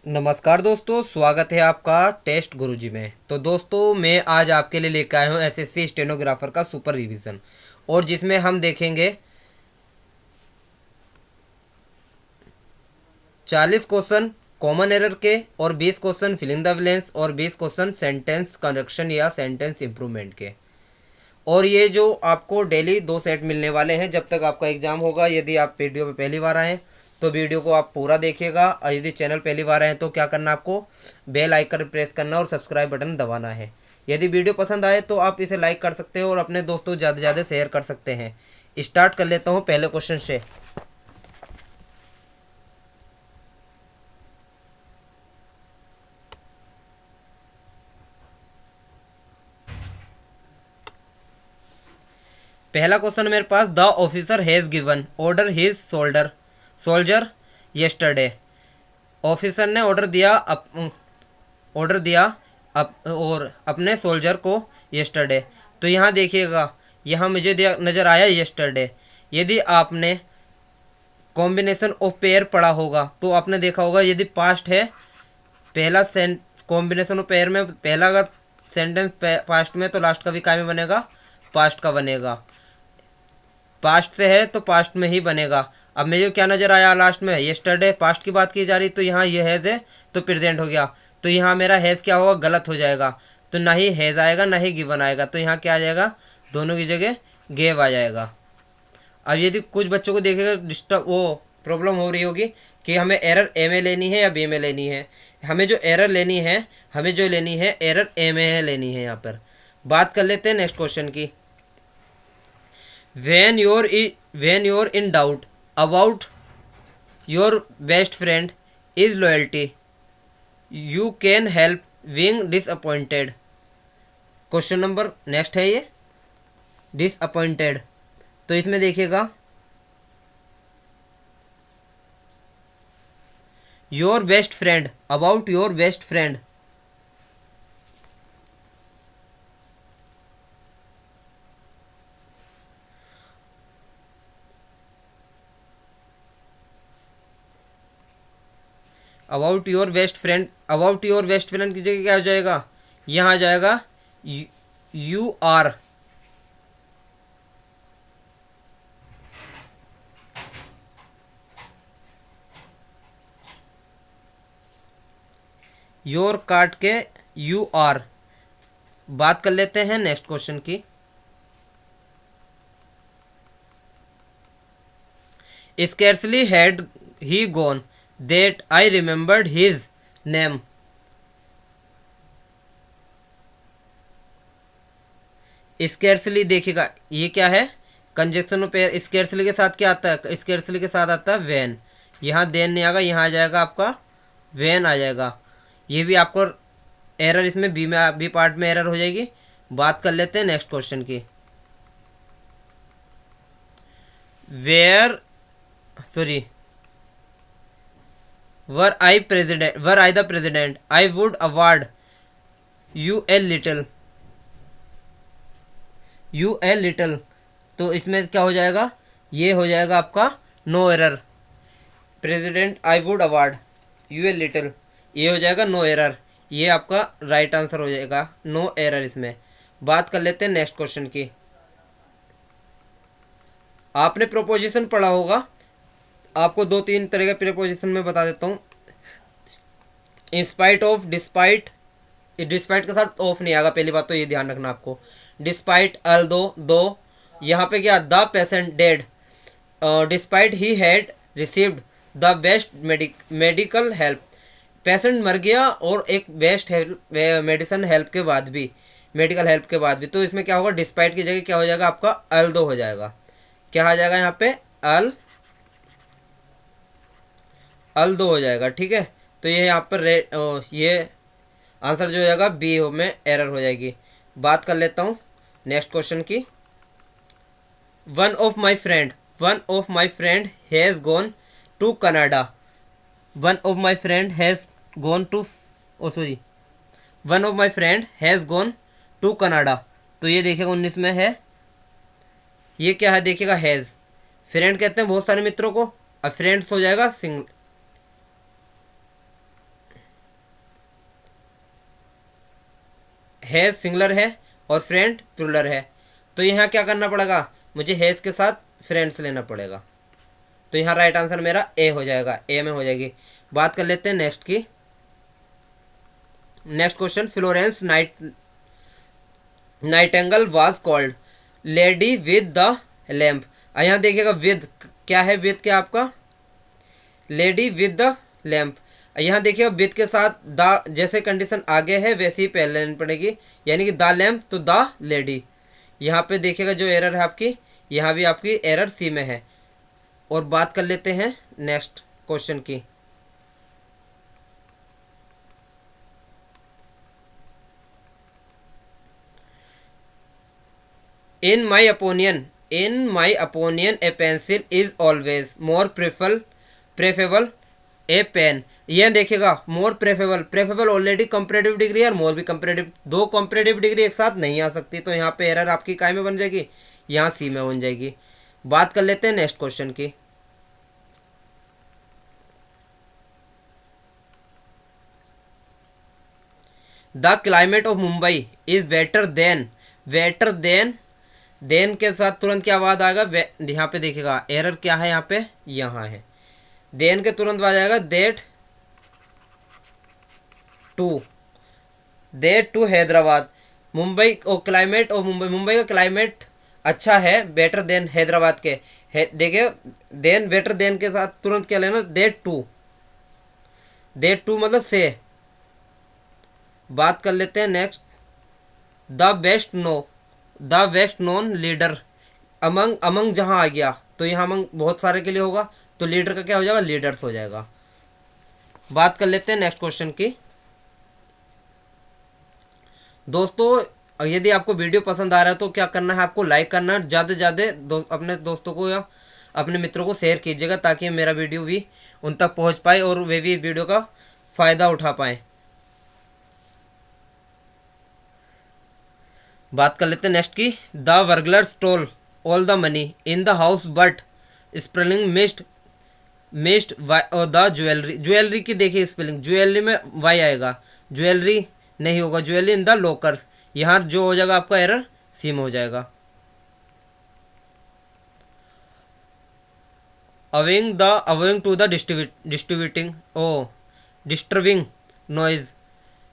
नमस्कार दोस्तों, स्वागत है आपका टेस्ट गुरुजी में। तो दोस्तों, मैं आज आपके लिए लेकर आया हूँ एसएससी स्टेनोग्राफर का सुपर रिवीजन, और जिसमें हम देखेंगे 40 क्वेश्चन कॉमन एरर के और 20 क्वेश्चन फिलिंग द ब्लैंक्स और 20 क्वेश्चन सेंटेंस करेक्शन या सेंटेंस इम्प्रूवमेंट के। और ये जो आपको डेली 2 सेट मिलने वाले हैं जब तक आपका एग्ज़ाम होगा। यदि आप वीडियो पे पहली बार आएँ तो वीडियो को आप पूरा देखिएगा, और यदि चैनल पहली बार आए तो क्या करना, आपको बेल आइकन प्रेस करना और सब्सक्राइब बटन दबाना है। यदि वीडियो पसंद आए तो आप इसे लाइक कर सकते हो और अपने दोस्तों ज़्यादा से ज़्यादा शेयर कर सकते हैं। स्टार्ट कर लेता हूँ पहले क्वेश्चन से। पहला क्वेश्चन मेरे पास, the officer has given order his soldier yesterday. Officer ने ऑर्डर दिया और अपने सोल्जर को येस्टरडे। तो यहाँ देखिएगा, यहाँ मुझे नज़र आया येस्टरडे। यदि आपने कॉम्बिनेशन ऑफ पेयर पढ़ा होगा तो आपने देखा होगा, यदि पास्ट है पहला कॉम्बिनेशन ऑफ पेयर में पहला अगर सेंटेंस पास्ट में तो लास्ट का भी काय में बनेगा, पास्ट का बनेगा। पास्ट से है तो पास्ट में ही बनेगा। अब मुझे क्या नज़र आया लास्ट में, येस्टरडे, पास्ट की बात की जा रही तो यहाँ ये हैज़ है तो प्रेजेंट हो गया। तो यहाँ मेरा हैज़ क्या होगा, गलत हो जाएगा। तो ना ही हैज़ आएगा ना ही गिवन आएगा, तो यहाँ क्या आ जाएगा, दोनों की जगह गेव आ जाएगा। अब यदि कुछ बच्चों को देखेगा डिस्टर्ब वो प्रॉब्लम हो रही होगी कि हमें एरर ए में लेनी है या बी में लेनी है। हमें जो लेनी है एरर ए में लेनी है। यहाँ पर बात कर लेते हैं नेक्स्ट क्वेश्चन की। when you're in doubt about your best friend is loyalty, you can help being disappointed। Question number next है ये डिसअपॉइंटेड। तो इसमें देखिएगा, your best friend, about your best friend. About your best friend की जगह क्या हो जाएगा, यहाँ आ जाएगा यू आर। योर काट के यू आर। बात कर लेते हैं नेक्स्ट क्वेश्चन की। Scarcely had he gone that I remembered his name। Scarcely देखिएगा, ये क्या है, कंजक्शन ऑफ पेयर। स्कैर्सली के साथ क्या आता है, स्कैर्सली के साथ आता है वैन। यहाँ देन नहीं आएगा, यहाँ आ जाएगा आपका वैन आ जाएगा। ये भी आपको एरर, इसमें बी पार्ट में एरर हो जाएगी। बात कर लेते हैं नेक्स्ट क्वेश्चन की। Were I the president, I would award you a little। तो इसमें क्या हो जाएगा, ये हो जाएगा आपका no error. President I would award you a little, ये हो जाएगा नो एरर। ये आपका राइट आंसर हो जाएगा, नो एरर इसमें। बात कर लेते हैं नेक्स्ट क्वेश्चन की। आपने प्रोपोजिशन पढ़ा होगा, आपको 2-3 तरह के प्रीपोजिशन में बता देता हूँ। इंस्पाइट ऑफ, डिस्पाइट के साथ ऑफ नहीं आएगा, पहली बात तो ये ध्यान रखना आपको। डिस्पाइट अल दो यहाँ पे क्या, the patient dead, despite he had received the best medical help. Patient मर गया और एक बेस्ट मेडिकल हेल्प के बाद भी, तो इसमें क्या होगा, डिस्पाइट की जगह क्या हो जाएगा आपका, अल दो हो जाएगा। क्या आ जाएगा यहाँ पे, अल दो हो जाएगा। ठीक है, तो ये यहाँ पर ये आंसर जो हो जाएगा बी में एरर हो जाएगी। बात कर लेता हूँ नेक्स्ट क्वेश्चन की। One of my friend has gone to Canada. One of my friend has gone to Canada. तो ये देखिएगा 19 में है, ये क्या है देखिएगा, हैज़। फ्रेंड कहते हैं बहुत सारे मित्रों को, अब फ्रेंड्स हो जाएगा सिंगल। हैज़ सिंगुलर है और फ्रेंड प्लूरल है, तो यहाँ क्या करना पड़ेगा, मुझे हैज़ के साथ फ्रेंड्स लेना पड़ेगा। तो यहाँ राइट आंसर मेरा ए हो जाएगा, ए में हो जाएगी। बात कर लेते हैं नेक्स्ट की। Next question, Florence Nightingale was called lady with the lamp. यहाँ देखिएगा विद क्या है, विद क्या आपका, लेडी विद द लैम्प। यहाँ देखिएगा विद के साथ द जैसे कंडीशन आगे है वैसे ही पहले लेनी पड़ेगी, यानी कि द लैम्प तो द लेडी। यहाँ पे देखिएगा जो एरर है आपकी, यहाँ भी आपकी एरर सी में है। और बात कर लेते हैं नेक्स्ट क्वेश्चन की। In my opinion a pencil is always more preferable a pen. यह देखिएगा more preferable already comparative degree और मोर भी कंपैरेटिव, दो कंपैरेटिव डिग्री एक साथ नहीं आ सकती, तो यहाँ पे एरर आपकी काय में बन जाएगी, यहाँ सी में बन जाएगी। बात कर लेते हैं नेक्स्ट क्वेश्चन की। The climate of Mumbai is better than के साथ तुरंत क्या बाद आएगा, यहाँ पे देखिएगा एरर क्या है, यहाँ पे यहाँ है देन के तुरंत बाद आएगा दैट टू हैदराबाद। मुंबई का क्लाइमेट अच्छा है, बेटर देन हैदराबाद के। देखिए देन बेटर देन के साथ तुरंत क्या लेना, दैट टू मतलब से। बात कर लेते हैं next, the best known leader among जहां आ गया तो यहाँ अमंग बहुत सारे के लिए होगा, तो लीडर का क्या हो जाएगा, लीडर्स हो जाएगा। बात कर लेते हैं नेक्स्ट क्वेश्चन की। दोस्तों यदि आपको वीडियो पसंद आ रहा है तो क्या करना है, आपको लाइक करना है, ज़्यादा से ज़्यादा अपने दोस्तों को या अपने मित्रों को शेयर कीजिएगा, ताकि मेरा वीडियो भी उन तक पहुंच पाए और वे भी इस वीडियो का फ़ायदा उठा पाएँ। बात कर लेते हैं नेक्स्ट की। The burglar stole all the money in the house but spelling missed the jewellery की देखिए स्पेलिंग, ज्वेलरी में वाई आएगा, ज्वेलरी नहीं होगा, ज्वेलरी इन द लॉकर्स। यहाँ जो हो जाएगा आपका एरर सी में हो जाएगा। Owing to the disturbing noise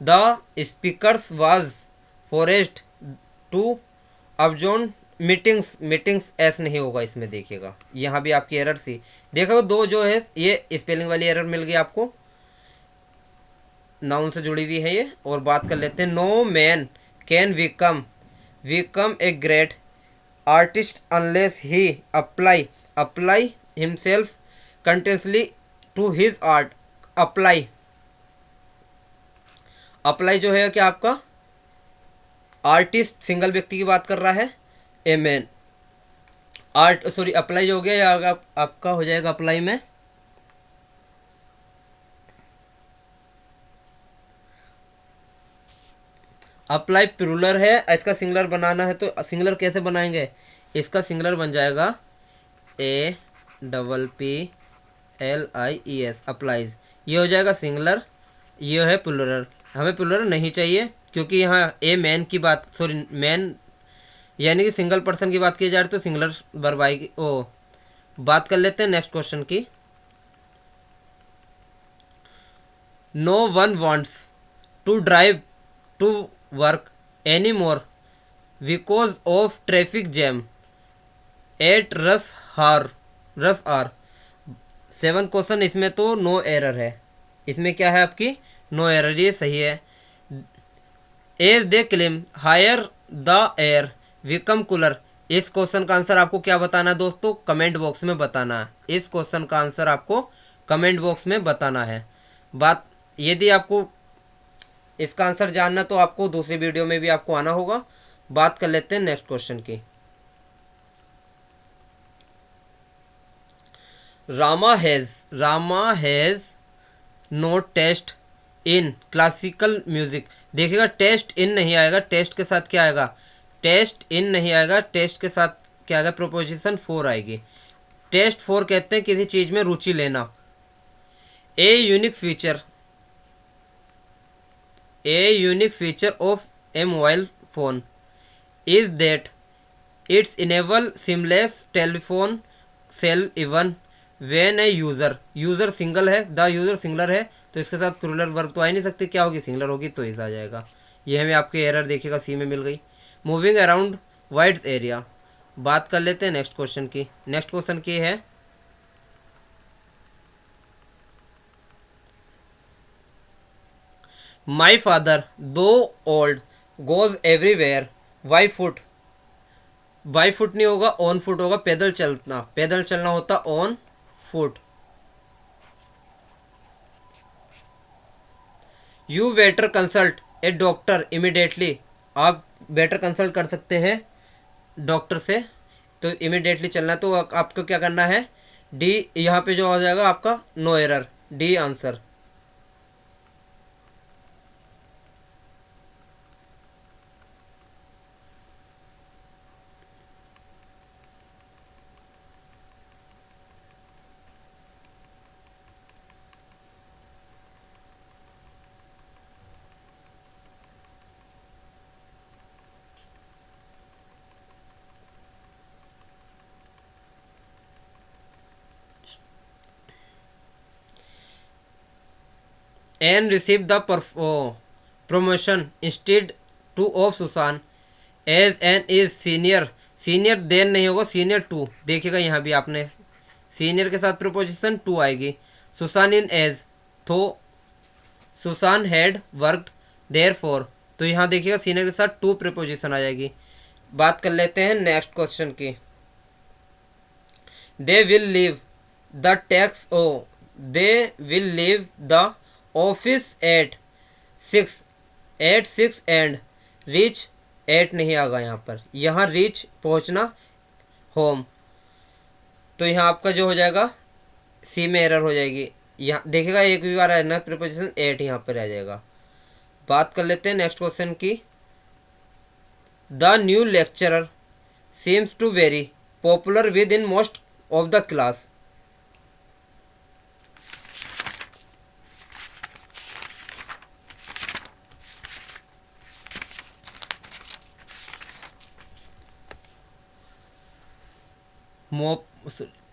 the speakers was forced to abandon meetings S नहीं होगा इसमें, देखिएगा यहाँ भी आपकी एरर सी। देखो दो जो है ये स्पेलिंग वाली एरर मिल गई आपको, नाउन से जुड़ी हुई है ये। और बात कर लेते हैं, no man can become a great artist unless he apply himself continuously to his art. Apply जो है क्या आपका, आर्टिस्ट सिंगल व्यक्ति की बात कर रहा है, ए मैन अप्लाई जो हो गया या आपका हो जाएगा अप्लाई में अप्लाई प्लूरल है, इसका सिंगुलर बनाना है तो सिंगुलर कैसे बनाएंगे, इसका सिंगुलर बन जाएगा APPLIES अप्लाइज, ये हो जाएगा सिंगुलर, ये है प्लूरल। हमें प्लूरल नहीं चाहिए क्योंकि यहाँ ए मैन की बात मैन यानी कि सिंगल पर्सन की बात की जा रही तो सिंगुलर वर्ब आएगी। बात कर लेते हैं नेक्स्ट क्वेश्चन की। No one wants to drive to work any more because of traffic jam at rush hour. 7 question, इसमें तो नो एरर है, इसमें क्या है आपकी नो एरर, ये सही है। As they claim higher the air become cooler, इस क्वेश्चन का आंसर आपको क्या बताना है दोस्तों, कमेंट बॉक्स में बताना है। इस क्वेश्चन का आंसर आपको कमेंट बॉक्स में बताना है। बात यदि आपको इसका आंसर जानना तो आपको दूसरी वीडियो में भी आपको आना होगा। बात कर लेते हैं नेक्स्ट क्वेश्चन की। Rama has no taste in classical music. देखिएगा टेस्ट इन नहीं आएगा, टेस्ट के साथ क्या आएगा, टेस्ट इन नहीं आएगा, टेस्ट के साथ क्या आएगा, प्रोपोजिशन 4 आएगी। टेस्ट 4 कहते हैं किसी चीज़ में रुचि लेना। A unique feature of a mobile phone is that it's enable seamless telephone cell even when a user single है, द यूज़र सिंगलर है, तो इसके साथ प्लूरल वर्ब तो आ ही नहीं सकती, क्या होगी, सिंगलर होगी, तो इस आ जाएगा। ये हमें आपके एरर देखिएगा सी में मिल गई। मूविंग अराउंड वाइड एरिया, बात कर लेते हैं नेक्स्ट क्वेश्चन की। नेक्स्ट क्वेश्चन की है my father though old goes everywhere by foot, by foot नहीं होगा, ऑन फुट होगा, पैदल चलना, पैदल चलना होता on foot. You better consult A doctor immediately, आप बेटर कंसल्ट कर सकते हैं डॉक्टर से, तो इमिडिएटली चलना है, तो आपको क्या करना है, डी यहाँ पे जो हो जाएगा आपका no error, D answer. Ann receive the promotion instead to of Susan as Ann is senior, senior than नहीं होगा, सीनियर टू, देखिएगा यहाँ भी आपने सीनियर के साथ प्रोपोजिशन टू आएगी। सुसान इन एज, तो Susan had worked there for, तो यहाँ देखिएगा सीनियर के साथ टू प्रिपोजिशन आ जाएगी। बात कर लेते हैं नेक्स्ट क्वेश्चन की। दे विल लीव द टैक्स ओ, they will leave the office at six and reach, at नहीं आगा यहाँ पर, यहाँ रीच पहुँचना होम, तो यहाँ आपका जो हो जाएगा सी में एरर हो जाएगी। यहाँ देखिएगा एक भी बार है ना प्रिपोजिशन एट यहाँ पर आ जाएगा। बात कर लेते हैं नेक्स्ट क्वेश्चन की। The new lecturer seems to very popular with in most of the class,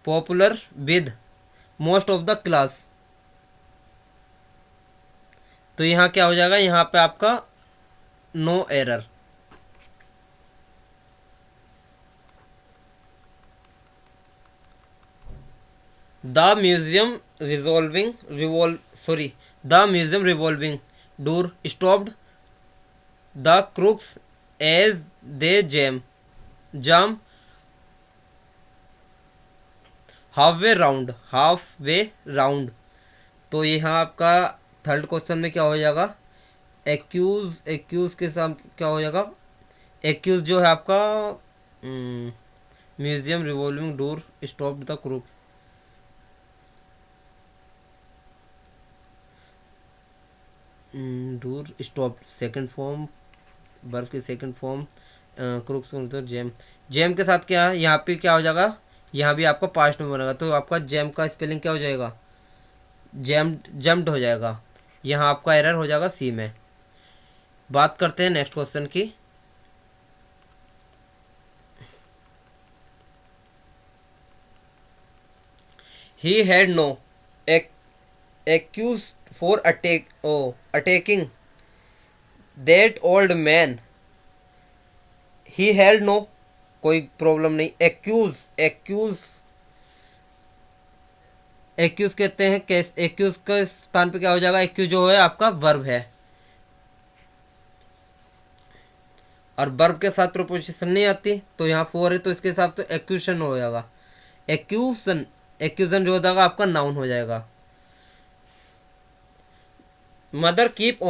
popular with most of the class, तो यहाँ क्या हो जाएगा, यहाँ पे आपका no error. The museum revolving door stopped the crooks as they jam halfway round, तो यहाँ आपका थर्ड क्वेश्चन में क्या हो जाएगा, एक्यूज के साथ क्या हो जाएगा, एक्यूज जो है आपका museum revolving door stopped the crooks, door stop second form, बर्फ की सेकंड फॉर्म, क्रूक्स जेम के साथ क्या है, यहाँ पे क्या हो जाएगा, यहाँ भी आपका पास्ट में बनेगा, तो आपका जेम का स्पेलिंग क्या हो जाएगा, जम्ड हो जाएगा, यहाँ आपका एरर हो जाएगा सी में। बात करते हैं नेक्स्ट क्वेश्चन की। He had no excuse for attacking that old man, he had no, कोई प्रॉब्लम नहीं, एक्यूज कहते हैं, एक्यूज के स्थान पे क्या हो जाएगा, एक्यूज जो है आपका वर्ब है, और वर्ब के साथ प्रोपोजिशन नहीं आती, तो यहाँ फोर है, तो इसके हिसाब से एक्यूशन हो जाएगा, एक्यूजन जो हो जाएगा आपका नाउन हो जाएगा। मदर कीप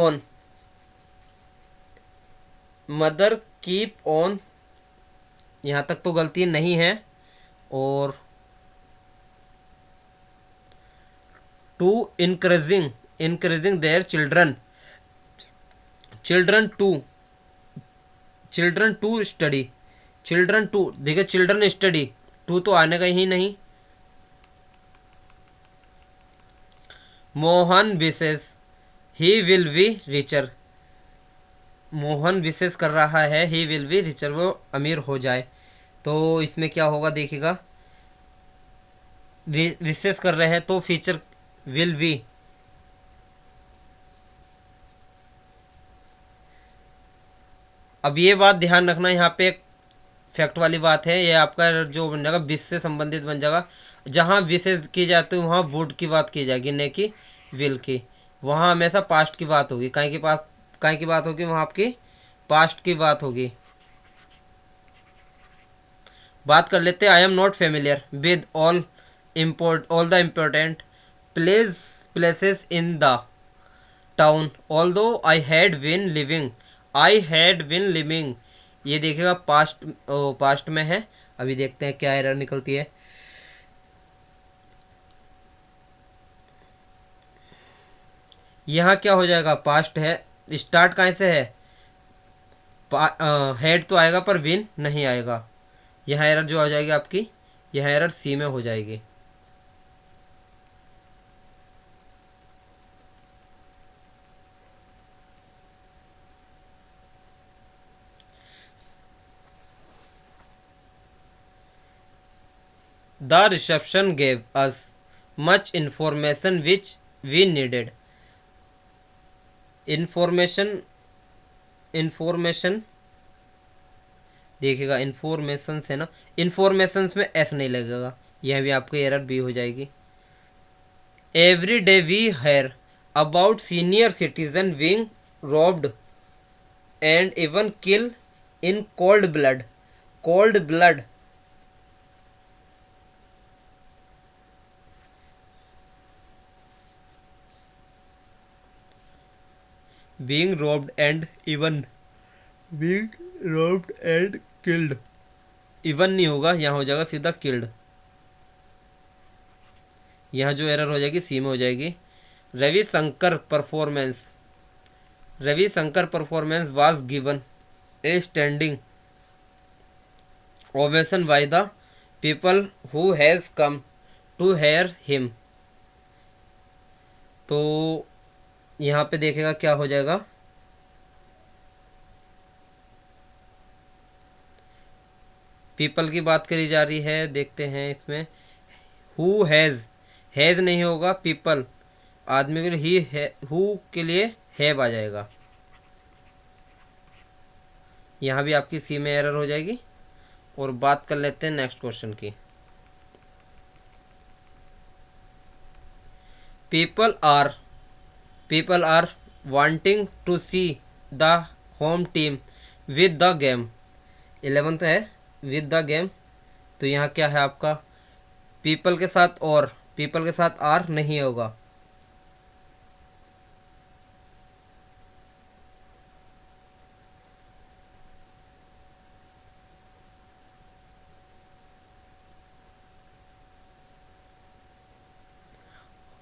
ऑन, यहाँ तक तो गलती नहीं है, और to increasing their children to study, children to, देखिए चिल्ड्रन स्टडी, टू तो आने का ही नहीं। Mohan wishes he will be richer, Mohan विशेष कर रहा है ही विल बी रिचर, वो अमीर हो जाए। तो इसमें क्या होगा देखिएगा, विशेष कर रहे हैं तो फ्यूचर विल बी। अब ये बात ध्यान रखना, यहाँ पे एक फैक्ट वाली बात है, ये आपका जो बन जाएगा विश से संबंधित बन जाएगा। जहाँ विशेष की जाती है वहाँ वुड की बात की जाएगी, न कि विल की। वहाँ हमेशा पास्ट की बात होगी, काहे की बात होगी, वहाँ आपकी पास्ट की बात होगी। बात कर लेते हैं, I am not familiar with all the important places in the town although I had been living. ये देखिएगा पास्ट में है। अभी देखते हैं क्या एरर निकलती है। यहाँ क्या हो जाएगा, पास्ट है, स्टार्ट कहाँ से है, हेड तो आएगा पर विन नहीं आएगा। यहाँ एरर जो हो जाएगी आपकी, यहाँ एरर सी में हो जाएगी। The reception gave us much information which we needed. Information देखिएगा, इंफॉर्मेशन है ना, इंफॉर्मेशन में एस नहीं लगेगा, यह भी आपको एरर बी हो जाएगी। Every day we hear about senior citizen being robbed and even kill in cold blood. Being robbed and even being robbed and killed, even नहीं होगा, यहाँ हो जाएगा सीधा किल्ड। यहाँ जो एरर हो जाएगी सी में हो जाएगी। Ravishankar performance was given a standing ovation by the people who has come to hear him. तो यहाँ पे देखेगा क्या हो जाएगा, पीपल की बात करी जा रही है, देखते हैं इसमें हु हैज़ नहीं होगा, पीपल आदमी के लिए, ही है, हु के लिए हैव आ जाएगा। यहाँ भी आपकी सी में एरर हो जाएगी। और बात कर लेते हैं नेक्स्ट क्वेश्चन की। People are wanting to see the home team with the game. 11th है विद द गेम, तो यहाँ क्या है आपका, पीपल के साथ आर नहीं होगा।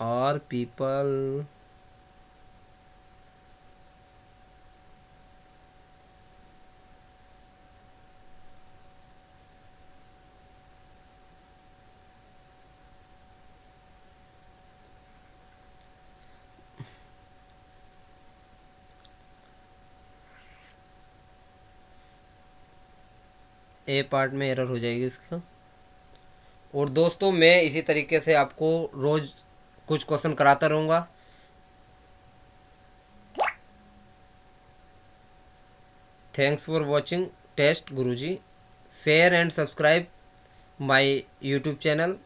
आर पीपल, ए पार्ट में एरर हो जाएगी इसका। और दोस्तों मैं इसी तरीके से आपको रोज़ कुछ क्वेश्चन कराता रहूँगा। Thanks for watching test Guruji. Share and subscribe my YouTube channel.